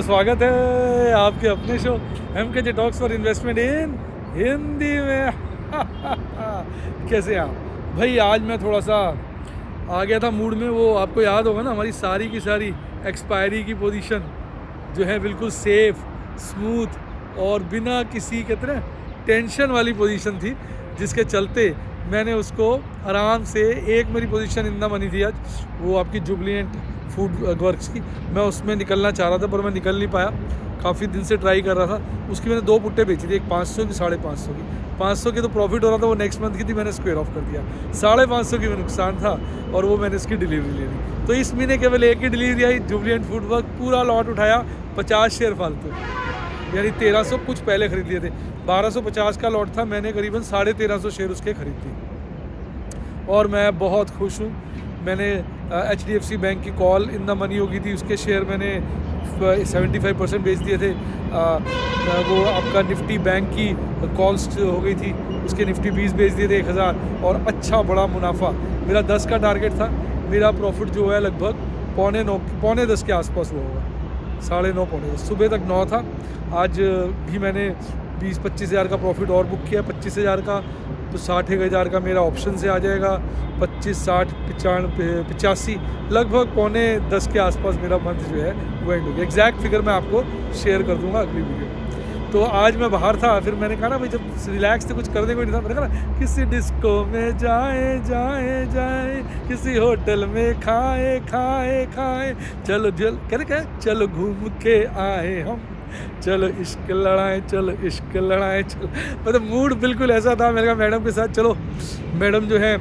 स्वागत है आपके अपने show MKJ talks for investment इन हिंदी में। कैसे हैं आप भाई? आज मैं थोड़ा सा आ गया था मूड में। वो आपको याद होगा ना, हमारी सारी की सारी एक्सपायरी की पोजीशन जो है बिल्कुल सेफ, स्मूथ और बिना किसी कहते हैं टेंशन वाली पोजीशन थी, जिसके चलते मैंने उसको आराम से एक मेरी पोजीशन इन द मनी थी आज, वो आपकी जुबलिएंट फूड वर्क्स की। मैं उसमें निकलना चाह रहा था पर मैं निकल नहीं पाया, काफ़ी दिन से ट्राई कर रहा था। उसकी मैंने 2 पुट्टे बेची थी, एक 500 की 550 की। 500 की तो प्रॉफिट हो रहा था, वो नेक्स्ट मंथ की थी, मैंने स्क्वेयर ऑफ कर दिया। 550 की में नुकसान था और वो मैंने उसकी डिलीवरी ले ली। तो इस महीने केवल एक ही डिलीवरी आई, जुबलिएंट फूड वर्क, पूरा लॉट उठाया, 50 शेयर फालतू, यानी 1300 कुछ पहले खरीद लिए थे। 1250 का लॉट था, मैंने करीबन 1350 शेयर उसके खरीद थे और मैं बहुत खुश हूँ। मैंने HDFC बैंक की कॉल इन द मनी हो गई थी, उसके शेयर मैंने 75% बेच दिए थे। वो आपका निफ्टी बैंक की कॉल्स हो गई थी, उसके निफ्टी 20 बेच दिए थे 1000 और अच्छा बड़ा मुनाफा। मेरा 10 का टारगेट था, मेरा प्रॉफिट जो है लगभग पौने 10 के आसपास हुआ होगा, 9:30 पौने 10। सुबह तक 9 था। आज भी मैंने 20-25 हज़ार का प्रॉफिट और बुक किया। 25 हज़ार का तो 60 हज़ार का मेरा ऑप्शन से आ जाएगा। 25, 60, 95, 85 लगभग पौने 10 के आसपास मेरा मंथ जो है वो एंड हो गया। एग्जैक्ट फिगर मैं आपको शेयर कर दूंगा अगली वीडियो में। तो आज मैं बाहर था, फिर मैंने कहा ना भाई, जब रिलैक्स थे, कुछ करने को नहीं था, मैंने कहा ना किसी डिस्को में जाए, किसी होटल में खाए, चलो चलो घूम के आए हम, चलो इश्क लड़ाएं, चलो। मतलब मूड बिल्कुल ऐसा था। मैंने कहा मैडम के साथ चलो, मैडम जो है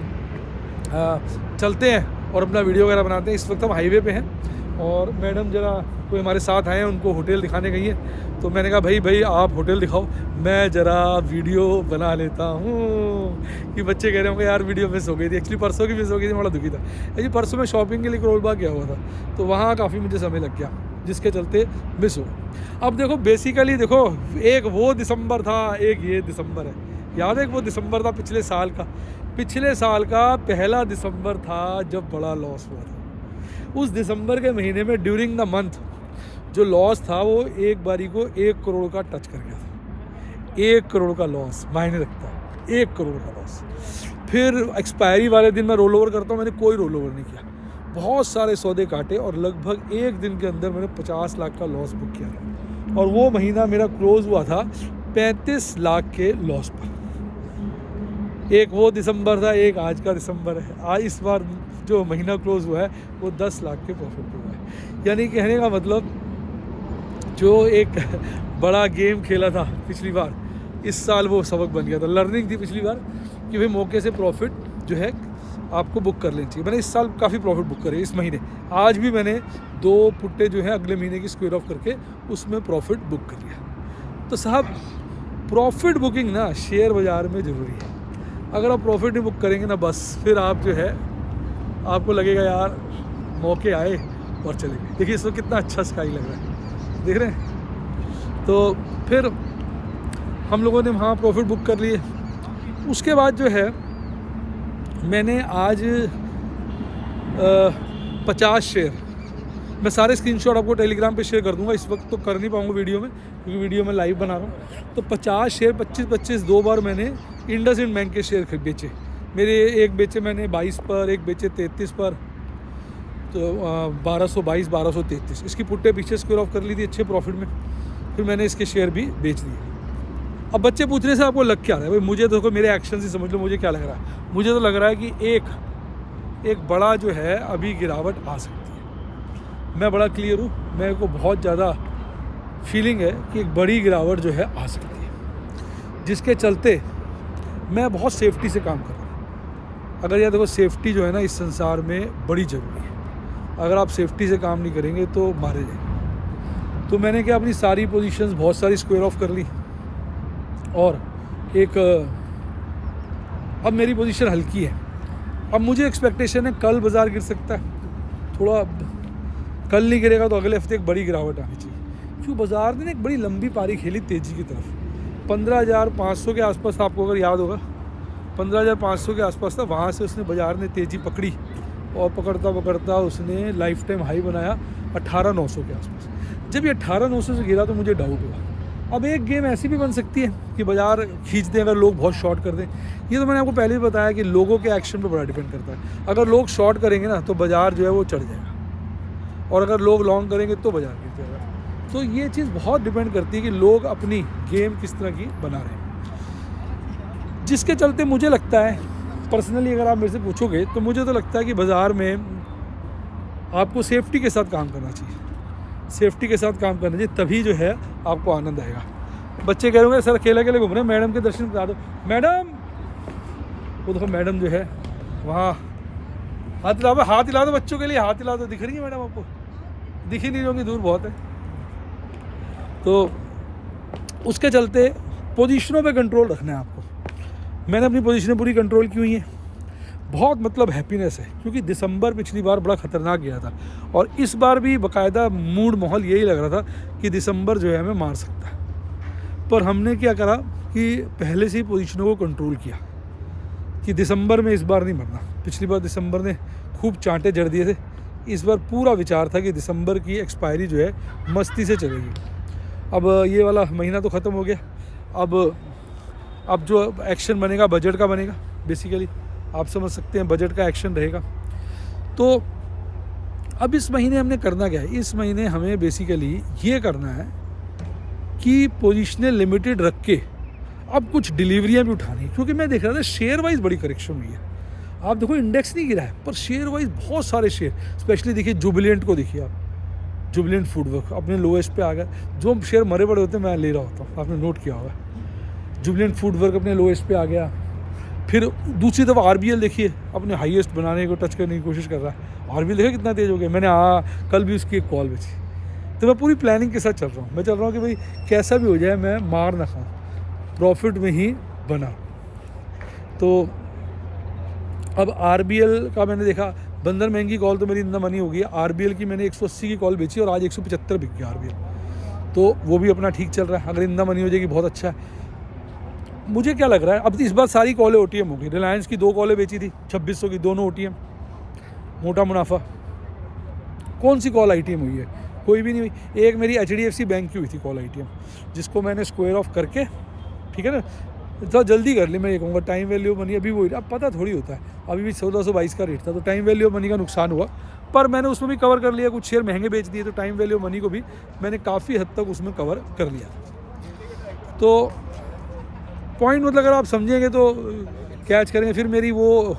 चलते हैं और अपना वीडियो वगैरह बनाते हैं। इस वक्त हम हाईवे पे हैं और मैडम जरा कोई हमारे साथ आए हैं, उनको होटल दिखाने गई है। तो मैंने कहा भाई आप होटल दिखाओ, मैं ज़रा वीडियो बना लेता हूँ। कि बच्चे कह रहे होंगे यार वीडियो मिस हो गई थी। एक्चुअली परसों की मिस हो गई थी, बड़ा दुखी था जी। परसों मैं शॉपिंग के लिए करोल बाग गया हुआ था, तो वहाँ काफ़ी मुझे समय लग गया, जिसके चलते मिस हो। अब देखो बेसिकली देखो, एक वो दिसंबर था, एक ये दिसंबर है। याद है वो दिसंबर था पिछले साल का पहला दिसंबर था जब बड़ा लॉस हुआ था। उस दिसंबर के महीने में ड्यूरिंग द मंथ जो लॉस था वो एक बारी को 1 करोड़ का टच कर गया था। 1 करोड़ का लॉस मायने रखता है, 1 करोड़ का लॉस। फिर एक्सपायरी वाले दिन मैं रोल ओवर करता हूँ, मैंने कोई रोल ओवर नहीं किया, बहुत सारे सौदे काटे और लगभग एक दिन के अंदर मैंने 50 लाख का लॉस बुक किया था। और वो महीना मेरा क्लोज हुआ था 35 लाख के लॉस पर। एक वो दिसंबर था, एक आज का दिसंबर है। आज इस बार जो महीना क्लोज हुआ है वो 10 लाख के प्रॉफिट पे हुआ है। यानी कहने का मतलब जो एक बड़ा गेम खेला था पिछली बार, इस साल वो सबक बन गया था। लर्निंग थी पिछली बार कि भाई मौके से प्रॉफिट जो है आपको बुक कर लेनी चाहिए। मैंने इस साल काफ़ी प्रॉफिट बुक करे इस महीने। आज भी मैंने 2 पुट्टे जो है अगले महीने की स्क्वायर ऑफ करके उसमें प्रॉफिट बुक कर लिया। तो साहब प्रॉफिट बुकिंग ना शेयर बाज़ार में ज़रूरी है। अगर आप प्रॉफिट नहीं बुक करेंगे ना, बस फिर आप जो है आपको लगेगा यार मौके आए और चले गए। देखिए इसमें कितना अच्छा स्काई लग रहा है, देख रहे हैं। तो फिर हम लोगों ने वहाँ प्रॉफिट बुक कर लिए। उसके बाद जो है मैंने आज 50 शेयर, मैं सारे स्क्रीनशॉट आपको टेलीग्राम पे शेयर कर दूंगा। इस वक्त तो कर नहीं पाऊंगा वीडियो में, क्योंकि वीडियो में लाइव बना रहा हूँ। तो 50 शेयर 25 2 बार मैंने इंडसइंड बैंक के शेयर बेचे। मेरे एक बेचे मैंने 22 पर, एक बेचे 33 पर, तो 1222 1233 इसकी पुट्टे पीछे स्क्वायर ऑफ कर ली थी अच्छे प्रॉफिट में। फिर मैंने इसके शेयर भी बेच दिए। अब बच्चे पूछ रहे से आपको लग क्या रहा है भाई? मुझे तो मेरे एक्शन से समझ लो मुझे क्या लग रहा है। मुझे तो लग रहा है कि एक बड़ा जो है अभी गिरावट आ सकती है। मैं बड़ा क्लियर हूँ, मेरे को बहुत ज़्यादा फीलिंग है कि एक बड़ी गिरावट जो है आ सकती है, जिसके चलते मैं बहुत सेफ्टी से काम कर रहा हूँ। अगर यार देखो सेफ्टी जो है ना इस संसार में बड़ी ज़रूरी है। अगर आप सेफ्टी से काम नहीं करेंगे तो मारे जाएंगे। तो मैंने क्या अपनी सारी पोजीशंस बहुत सारी स्क्वायर ऑफ कर ली और एक अब मेरी पोजीशन हल्की है। अब मुझे एक्सपेक्टेशन है कल बाज़ार गिर सकता है थोड़ा, कल नहीं गिरेगा तो अगले हफ्ते एक बड़ी गिरावट आनी चाहिए। क्यों बाज़ार ने एक बड़ी लंबी पारी खेली तेज़ी की तरफ। 15,500 के आसपास था, आपको अगर याद होगा 15,500 के आसपास था। वहाँ से उसने बाज़ार ने तेज़ी पकड़ी और पकड़ता उसने लाइफ टाइम हाई बनाया 18,900 के आसपास। जब ये 18,900 से गिरा तो मुझे डाउट हुआ। अब एक गेम ऐसी भी बन सकती है कि बाज़ार खींच दें अगर लोग बहुत शॉर्ट कर दें। ये तो मैंने आपको पहले भी बताया कि लोगों के एक्शन पर बड़ा डिपेंड करता है। अगर लोग शॉर्ट करेंगे ना तो बाज़ार जो है वो चढ़ जाएगा, और अगर लोग लॉन्ग करेंगे तो बाज़ार गिर जाएगा। तो ये चीज़ बहुत डिपेंड करती है कि लोग अपनी गेम किस तरह की बना रहे हैं, जिसके चलते मुझे लगता है पर्सनली, अगर आप मेरे से पूछोगे तो मुझे तो लगता है कि बाज़ार में आपको सेफ्टी के साथ काम करना चाहिए। सेफ्टी के साथ काम करना चाहिए, तभी जो है आपको आनंद आएगा। बच्चे कह रहे होंगे सर अकेले अकेले घूम रहे हैं, मैडम के दर्शन करा दो। मैडम, वो देखो मैडम जो है वहाँ हाथ हिला दो बच्चों के लिए, हाथ हिला दो। दिख रही है मैडम आपको? दिख ही नहीं रही होंगी, दूर बहुत है। तो उसके चलते पोजीशनों पे कंट्रोल रखना है आपको। मैंने अपनी पोजीशनें पूरी कंट्रोल की हुई हैं। बहुत मतलब हैप्पीनेस है, क्योंकि दिसंबर पिछली बार बड़ा ख़तरनाक गया था, और इस बार भी बाकायदा मूड माहौल यही लग रहा था कि दिसंबर जो है हमें मार सकता है। पर हमने क्या करा कि पहले से ही पोजीशनों को कंट्रोल किया कि दिसंबर में इस बार नहीं मरना। पिछली बार दिसंबर ने खूब चांटे जड़ दिए थे, इस बार पूरा विचार था कि दिसंबर की एक्सपायरी जो है मस्ती से चलेगी। अब ये वाला महीना तो ख़त्म हो गया, अब जो एक्शन बनेगा बजट का बनेगा। बेसिकली आप समझ सकते हैं बजट का एक्शन रहेगा। तो अब इस महीने हमने करना क्या है? इस महीने हमें बेसिकली ये करना है कि पोजीशनें लिमिटेड रख के अब कुछ डिलीवरियाँ भी उठानी, क्योंकि मैं देख रहा था शेयर वाइज बड़ी करेक्शन हुई है। आप देखो इंडेक्स नहीं गिरा है, पर शेयर वाइज बहुत सारे शेयर, स्पेशली देखिए जुबिलेंट को देखिए आप, जुबिलेंट फूडवर्क अपने लोएस्ट पे आ गया। जो शेयर मरे पड़े होते हैं मैं ले रहा होता हूँ, आपने नोट किया होगा। जुबिलेंट फूडवर्क अपने लोएस्ट पे आ गया। फिर दूसरी तरफ आरबीएल देखिए अपने हाईएस्ट बनाने को टच करने की कोशिश कर रहा है। आरबीएल देखिए कितना तेज़ हो गया। मैंने कल भी उसकी एक कॉल बेची। तो मैं पूरी प्लानिंग के साथ चल रहा हूँ। मैं चल रहा हूँ कि भाई कैसा भी हो जाए मैं मार ना खाऊँ, प्रॉफिट में ही बना। तो अब आरबीएल का मैंने देखा, बंधन बैंक की कॉल तो मेरी इतना मनी हो गई। आरबीएल की मैंने 180 की कॉल बेची और आज 175 बिक गया आरबीएल, तो वो भी अपना ठीक चल रहा है। अगर इतना मनी हो जाएगी बहुत अच्छा है। मुझे क्या लग रहा है, अब इस बार सारी कॉलें ओटीएम हो गई। रिलायंस की 2 कॉलें बेची थी 2600 की, दोनों ओटीएम, मोटा मुनाफा। कौन सी कॉल आईटीएम हुई है? कोई भी नहीं हुई। एक मेरी एचडीएफसी बैंक की हुई थी कॉल आईटीएम, जिसको मैंने स्क्वायर ऑफ करके, ठीक है ना, तो जल्दी कर ली। मैं ये कहूँगा टाइम वैल्यू मनी अभी वही, अब पता थोड़ी होता है, अभी भी 1422 का रेट था, तो टाइम वैल्यू मनी का नुकसान हुआ, पर मैंने उसमें भी कवर कर लिया। कुछ शेयर महंगे बेच दिए, तो टाइम वैल्यू मनी को भी मैंने काफ़ी हद तक उसमें कवर कर लिया। तो पॉइंट मतलब अगर आप समझेंगे तो कैच करेंगे। फिर मेरी वो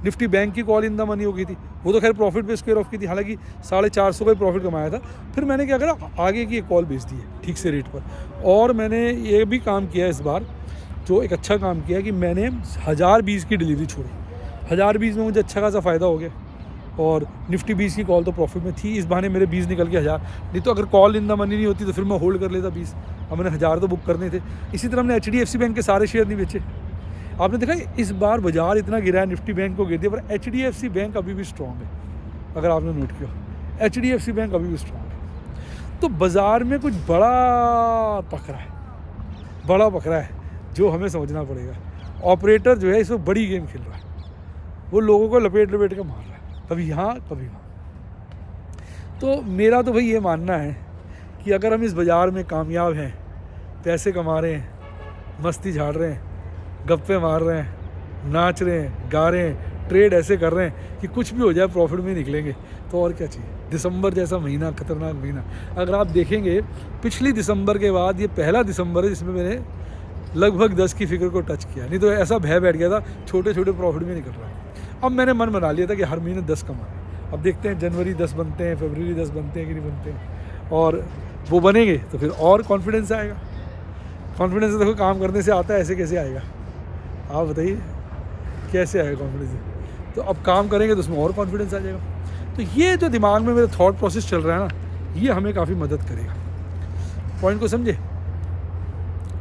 निफ्टी बैंक की कॉल इन द मनी हो गई थी, वो तो खैर प्रॉफिट पे स्क्वायर ऑफ की थी, हालांकि 450 का प्रॉफिट कमाया था। फिर मैंने क्या करा, आगे की एक कॉल बेच दी है ठीक से रेट पर। और मैंने ये भी काम किया इस बार, जो एक अच्छा काम किया कि मैंने 1020 की डिलीवरी छोड़ी। 1020 में मुझे अच्छा खासा फ़ायदा हो गया, और निफ्टी 20 की कॉल तो प्रॉफिट में थी। इस बहाने मेरे 20 निकल के 1000, नहीं तो अगर कॉल इन द मनी नहीं होती तो फिर मैं होल्ड कर लेता 20। अब मैंने 1000 तो बुक करने थे। इसी तरह हमने एचडीएफसी बैंक के सारे शेयर नहीं बेचे। आपने देखा इस बार बाजार इतना गिरा है, निफ्टी बैंक को गिर दिया, पर एचडीएफसी बैंक अभी भी स्ट्रॉन्ग है। अगर आपने नोट किया, एचडीएफसी बैंक अभी भी स्ट्रॉन्ग है। तो बाज़ार में कुछ बड़ा पकड़ा है जो हमें समझना पड़ेगा। ऑपरेटर जो है इस वक्त बड़ी गेम खेल रहा है, वो लोगों को लपेट के मार रहा है, कभी यहाँ कभी वहाँ। तो मेरा तो भाई ये मानना है कि अगर हम इस बाज़ार में कामयाब हैं, पैसे कमा रहे हैं, मस्ती झाड़ रहे हैं, गप्पे मार रहे हैं, नाच रहे हैं, गा रहे हैं, ट्रेड ऐसे कर रहे हैं कि कुछ भी हो जाए प्रॉफिट में निकलेंगे, तो और क्या चाहिए। दिसंबर जैसा महीना, खतरनाक महीना, अगर आप देखेंगे पिछली दिसंबर के बाद ये पहला दिसंबर है जिसमें मैंने लगभग 10 की फिगर को टच किया। नहीं तो ऐसा भय बैठ गया था, छोटे छोटे प्रॉफिट में निकल रहा है। अब मैंने मन बना लिया था कि हर महीने 10 कमाएं। अब देखते हैं जनवरी 10 बनते हैं, फरवरी 10 बनते हैं कि नहीं बनते हैं, और वो बनेंगे तो फिर और कॉन्फिडेंस आएगा। कॉन्फिडेंस देखो काम करने से आता है, ऐसे कैसे आएगा आप बताइए, कैसे आएगा कॉन्फिडेंस? तो अब काम करेंगे तो उसमें और कॉन्फिडेंस आ जाएगा। तो ये जो दिमाग में मेरा थॉट प्रोसेस चल रहा है ना, ये हमें काफ़ी मदद करेगा। पॉइंट को समझे?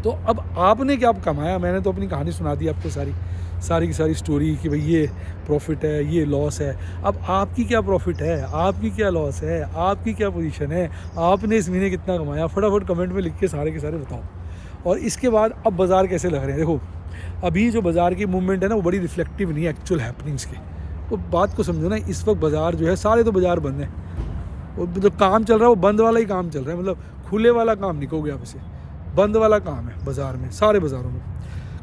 तो अब आपने क्या कमाया? मैंने तो अपनी कहानी सुना दी आपको, सारी की सारी स्टोरी कि भाई ये प्रॉफिट है, ये लॉस है। अब आपकी क्या प्रॉफिट है, आपकी क्या लॉस है, आपकी क्या पोजीशन है, आपने इस महीने कितना कमाया, फटाफट कमेंट में लिख के सारे के सारे बताओ। और इसके बाद अब बाज़ार कैसे लग रहे हैं? देखो अभी जो बाज़ार की मूवमेंट है ना, वो बड़ी रिफ्लेक्टिव नहीं है एक्चुअल हैपनिंग्स के। वो बात को समझो ना, इस वक्त बाज़ार जो है, सारे तो बाज़ार बंद हैं, वो जो काम चल रहा है वो बंद वाला ही काम चल रहा है, मतलब खुले वाला काम नहीं कहोगे आप इसे, बंद वाला काम है बाज़ार में, सारे बाज़ारों में।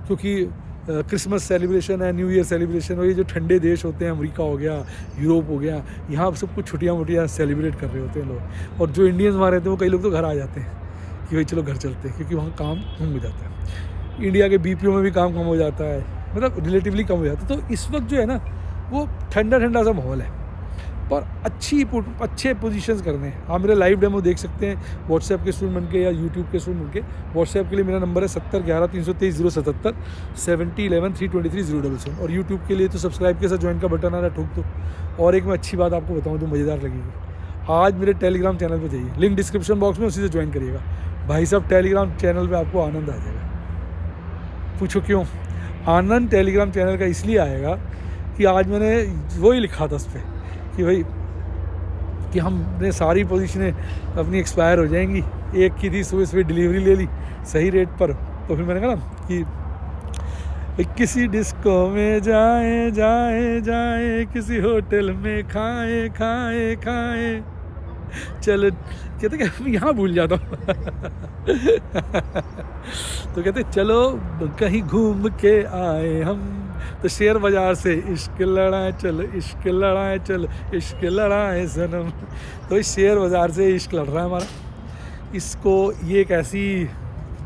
क्योंकि क्रिसमस सेलिब्रेशन है, न्यू ईयर सेलिब्रेशन, और ये जो ठंडे देश होते हैं, अमेरिका हो गया, यूरोप हो गया, यहाँ सब कुछ छुट्टियाँ वुट्टियाँ सेलिब्रेट कर रहे होते हैं लोग। और जो इंडियंस वहाँ रहते हैं वो कई लोग तो घर आ जाते हैं कि भाई चलो घर चलते हैं, क्योंकि वहाँ काम कम हो जाता है। इंडिया के BPO में भी काम कम हो जाता है, मतलब रिलेटिवली कम हो जाता है। तो इस वक्त जो है ना वो ठंडा ठंडा सा माहौल है, पर अच्छे पोजीशंस करने हैं। आप मेरा लाइव डेमो देख सकते हैं व्हाट्सएप के स्टूडेंट बन के या यूट्यूब के स्टूडेंट बन के। व्हाट्सएप के लिए मेरा नंबर है 7011 323 077, 7011 323 077, और यूट्यूब के लिए तो सब्सक्राइब के साथ ज्वाइन का बटन आ रहा है, ठोक दो। और एक मैं अच्छी बात आपको बताऊँ जो मज़ेदार लगेगी, आज मेरे टेलीग्राम चैनल पर जाइए, लिंक डिस्क्रिप्शन बॉक्स में, उसी से ज्वाइन करिएगा। भाई साहब टेलीग्राम चैनल पर आपको आनंद आ जाएगा। पूछो क्यों? आनंद टेलीग्राम चैनल का इसलिए आएगा कि आज मैंने वही लिखा था उस पर कि भाई कि हमने सारी पोजीशनें अपनी एक्सपायर हो जाएंगी, एक की थी सुबह डिलीवरी ले ली सही रेट पर, तो फिर मैंने कहा ना कि किसी डिस्को में जाए जाए जाए, किसी होटल में खाए खाए खाए, चल कहते कि यहाँ भूल जाता हूँ तो कहते चलो कहीं घूम के आए हम, तो शेयर बाज़ार से इश्क लड़ाए चल, इश्क लड़ाए चल, इश्क लड़ाए सनम। तो इस शेयर बाज़ार से इश्क लड़ रहा है हमारा। इसको ये एक ऐसी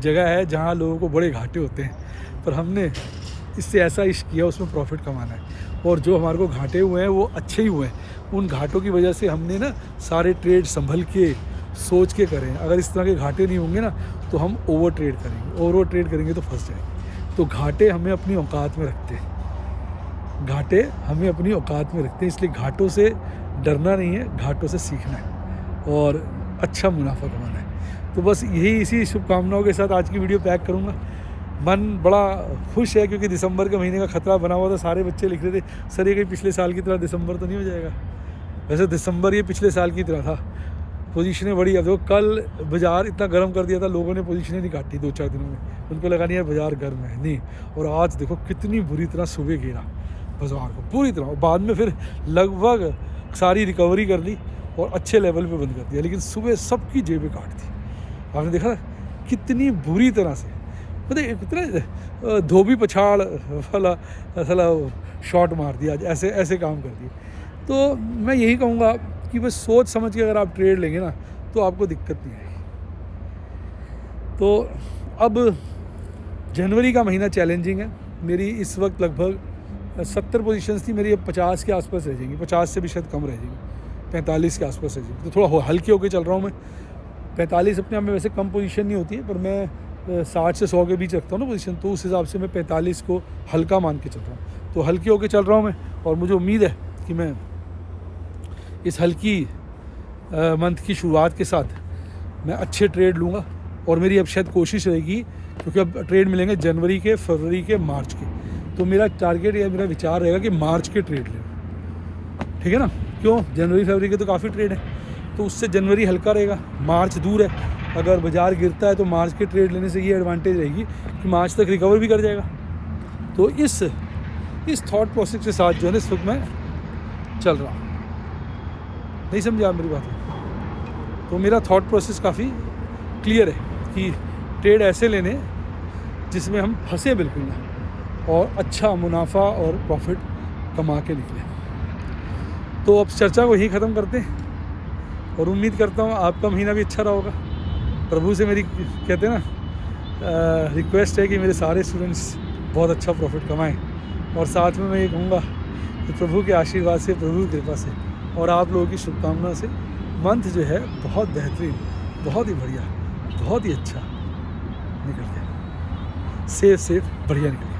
जगह है जहाँ लोगों को बड़े घाटे होते हैं, पर हमने इससे ऐसा इश्क किया उसमें प्रॉफिट कमाना है। और जो हमारे को घाटे हुए हैं वो अच्छे ही हुए हैं। उन घाटों की वजह से हमने ना सारे ट्रेड संभल के सोच के करें। अगर इस तरह के घाटे नहीं होंगे ना तो हम ओवर ट्रेड करेंगे, ओवर ट्रेड करेंगे तो फंस जाएंगे। तो घाटे हमें अपनी औकात में रखते हैं, घाटे हमें अपनी औकात में रखते हैं, इसलिए घाटों से डरना नहीं है, घाटों से सीखना है और अच्छा मुनाफा कमाना है। तो बस यही इसी शुभकामनाओं के साथ आज की वीडियो पैक करूँगा। मन बड़ा खुश है क्योंकि दिसंबर के महीने का खतरा बना हुआ था। सारे बच्चे लिख रहे थे सर ये कहीं पिछले साल की तरह दिसंबर तो नहीं हो जाएगा। वैसे दिसंबर ये पिछले साल की तरह था, पोजीशनें बड़ी। अब देखो कल बाज़ार इतना गर्म कर दिया था, लोगों ने पोजीशनें नहीं काटी 2-4 दिनों में, उनको लगा नहीं यार बाज़ार गर्म है नहीं। और आज देखो कितनी बुरी तरह सुबह गिरा बाज़ार को पूरी तरह, और बाद में फिर लगभग सारी रिकवरी कर ली और अच्छे लेवल पे बंद कर दिया। लेकिन सुबह सबकी जेबें काट दी। आपने देखा कितनी बुरी तरह से, मतलब कितना धोबी पछाड़ वाला साला शॉट मार दिया, ऐसे ऐसे काम कर दिए। तो मैं यही कहूँगा कि बस सोच समझ के अगर आप ट्रेड लेंगे ना तो आपको दिक्कत नहीं आएगी। तो अब जनवरी का महीना चैलेंजिंग है। मेरी इस वक्त लगभग 70 पोजीशंस थी, मेरी अब 50 के आसपास रह जाएंगी, 50 से भी शायद कम रह जाएंगी, 45 के आसपास रह जाएंगी। तो थोड़ा हल्के होके चल रहा हूँ मैं। 45 अपने आप में वैसे कम पोजीशन नहीं होती है, पर मैं 60 से 100 के बीच रखता हूँ ना पोजीशन, तो उस हिसाब से मैं 45 को हल्का मान के चल रहा हूँ। तो हल्के होके चल रहा हूँ मैं, और मुझे उम्मीद है कि मैं इस हल्की मंथ की शुरुआत के साथ मैं अच्छे ट्रेड लूँगा। और मेरी अब शायद कोशिश रहेगी, क्योंकि अब ट्रेड मिलेंगे जनवरी के, फरवरी के, मार्च के, तो मेरा टारगेट या मेरा विचार रहेगा कि मार्च के ट्रेड लें। ठीक है ना? क्यों? जनवरी फरवरी के तो काफ़ी ट्रेड है, तो उससे जनवरी हल्का रहेगा, मार्च दूर है। अगर बाज़ार गिरता है तो मार्च के ट्रेड लेने से ये एडवांटेज रहेगी कि मार्च तक रिकवर भी कर जाएगा। तो इस थॉट प्रोसेस के साथ जो है इस वक्त मैं चल रहा हूँ। नहीं समझा आप मेरी बात? तो मेरा थॉट प्रोसेस काफ़ी क्लियर है कि ट्रेड ऐसे लेने जिसमें हम फंसे बिल्कुल ना, और अच्छा मुनाफा और प्रॉफिट कमा के निकले। तो अब चर्चा को यही ख़त्म करते हैं, और उम्मीद करता हूँ आपका महीना भी अच्छा रहा होगा। प्रभु से मेरी कहते हैं ना रिक्वेस्ट है कि मेरे सारे स्टूडेंट्स बहुत अच्छा प्रॉफिट कमाएं, और साथ में मैं ये कहूँगा कि प्रभु के आशीर्वाद से, प्रभु की कृपा से और आप लोगों की शुभकामना से मंथ जो है बहुत बेहतरीन, बहुत ही बढ़िया, बहुत ही अच्छा निकल गया, सेफ बढ़िया निकल गया।